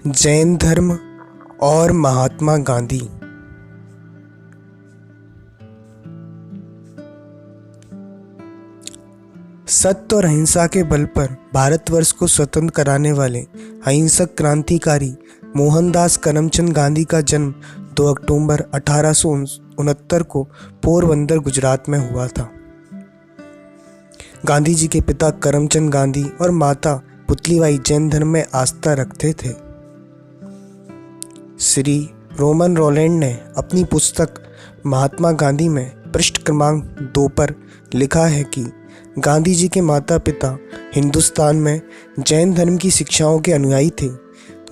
जैन धर्म और महात्मा गांधी। सत्य और अहिंसा के बल पर भारतवर्ष को स्वतंत्र कराने वाले अहिंसक क्रांतिकारी मोहनदास करमचंद गांधी का जन्म 2 अक्टूबर 1869 को पोरबंदर गुजरात में हुआ था। गांधी जी के पिता करमचंद गांधी और माता पुतलीबाई जैन धर्म में आस्था रखते थे। श्री रोमन रोलैंड ने अपनी पुस्तक महात्मा गांधी में पृष्ठ क्रमांक 2 पर लिखा है कि गांधी जी के माता पिता हिंदुस्तान में जैन धर्म की शिक्षाओं के अनुयायी थे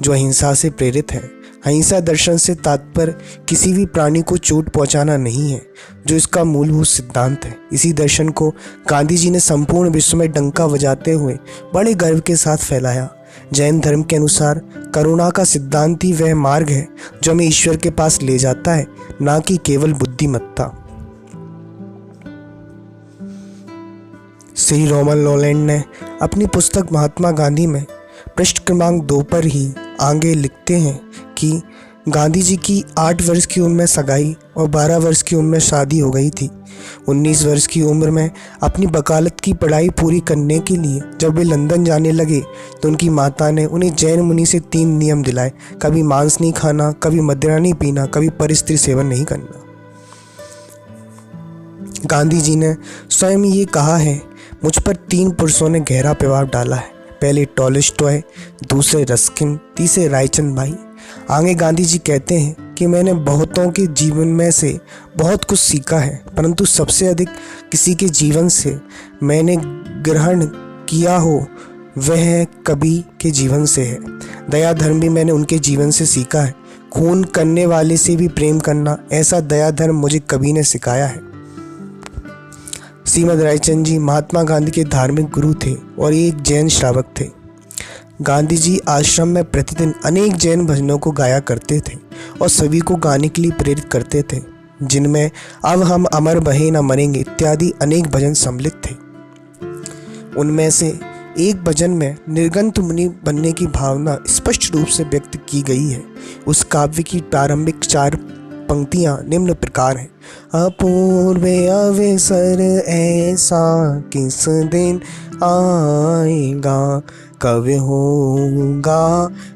जो अहिंसा से प्रेरित हैं। अहिंसा दर्शन से तात्पर्य किसी भी प्राणी को चोट पहुंचाना नहीं है, जो इसका मूलभूत सिद्धांत है। इसी दर्शन को गांधी जी ने संपूर्ण विश्व में डंका बजाते हुए बड़े गर्व के साथ फैलाया। जैन धर्म के अनुसार करुणा का सिद्धांत ही वह मार्ग है जो हमें ईश्वर के पास ले जाता है, ना कि केवल बुद्धिमत्ता। श्री रोमन रोलैंड ने अपनी पुस्तक महात्मा गांधी में पृष्ठ क्रमांक 2 पर ही आगे लिखते हैं कि गांधी जी की 8 वर्ष की उम्र में सगाई और 12 वर्ष की उम्र में शादी हो गई थी। 19 वर्ष की उम्र में अपनी वकालत की पढ़ाई पूरी करने के लिए जब वे लंदन जाने लगे तो उनकी माता ने उन्हें जैन मुनि से 3 नियम दिलाए: कभी मांस नहीं खाना, कभी मदिरा नहीं पीना, कभी परस्त्री सेवन नहीं करना। गांधी जी ने स्वयं ये कहा है, मुझ पर 3 पुरुषों ने गहरा प्रभाव डाला है। पहले टॉलस्टॉय, दूसरे रस्किन, तीसरे रायचंद भाई। आगे गांधी जी कहते हैं कि मैंने बहुतों के जीवन में से बहुत कुछ सीखा है, परंतु सबसे अधिक किसी के जीवन से मैंने ग्रहण किया हो वह कवि के जीवन से है। दया धर्म भी मैंने उनके जीवन से सीखा है। खून करने वाले से भी प्रेम करना, ऐसा दया धर्म मुझे कवि ने सिखाया है। श्रीमद रायचंद जी महात्मा गांधी के धार्मिक गुरु थे और एक जैन श्रावक थे। गांधी जी आश्रम में प्रतिदिन अनेक जैन भजनों को गाया करते थे और सभी को गाने के लिए प्रेरित करते थे, जिनमें अब हम अमर बहे न मरेंगे इत्यादि अनेक भजन सम्मिलित थे। उनमें से एक भजन में निर्गंत मुनि बनने की भावना स्पष्ट रूप से व्यक्त की गई है। उस काव्य की प्रारंभिक 4 पंक्तियां निम्न प्रकार हैं: अपूर्व अवसर ऐसा किस दिन आएगा, कब होगा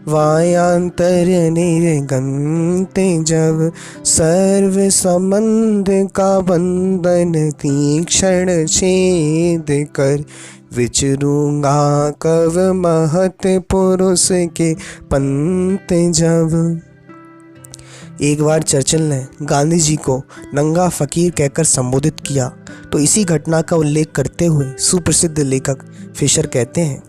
वायांतर निर्गंत, जब सर्व संबंध का बंधन तीक्ष्ण छेद कर, विचरूंगा कब महत पुरुष के पंथ जब। एक बार चर्चिल ने गांधी जी को नंगा फकीर कहकर संबोधित किया तो इसी घटना का उल्लेख करते हुए सुप्रसिद्ध लेखक फिशर कहते हैं,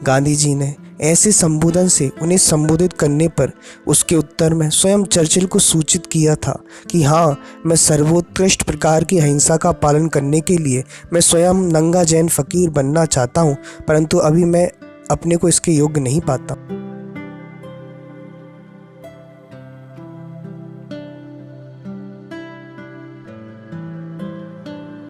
गांधी जी ने ऐसे संबोधन से उन्हें संबोधित करने पर उसके उत्तर में स्वयं चर्चिल को सूचित किया था कि हाँ, मैं सर्वोत्कृष्ट प्रकार की अहिंसा का पालन करने के लिए मैं स्वयं नंगा जैन फकीर बनना चाहता हूँ, परंतु अभी मैं अपने को इसके योग्य नहीं पाता।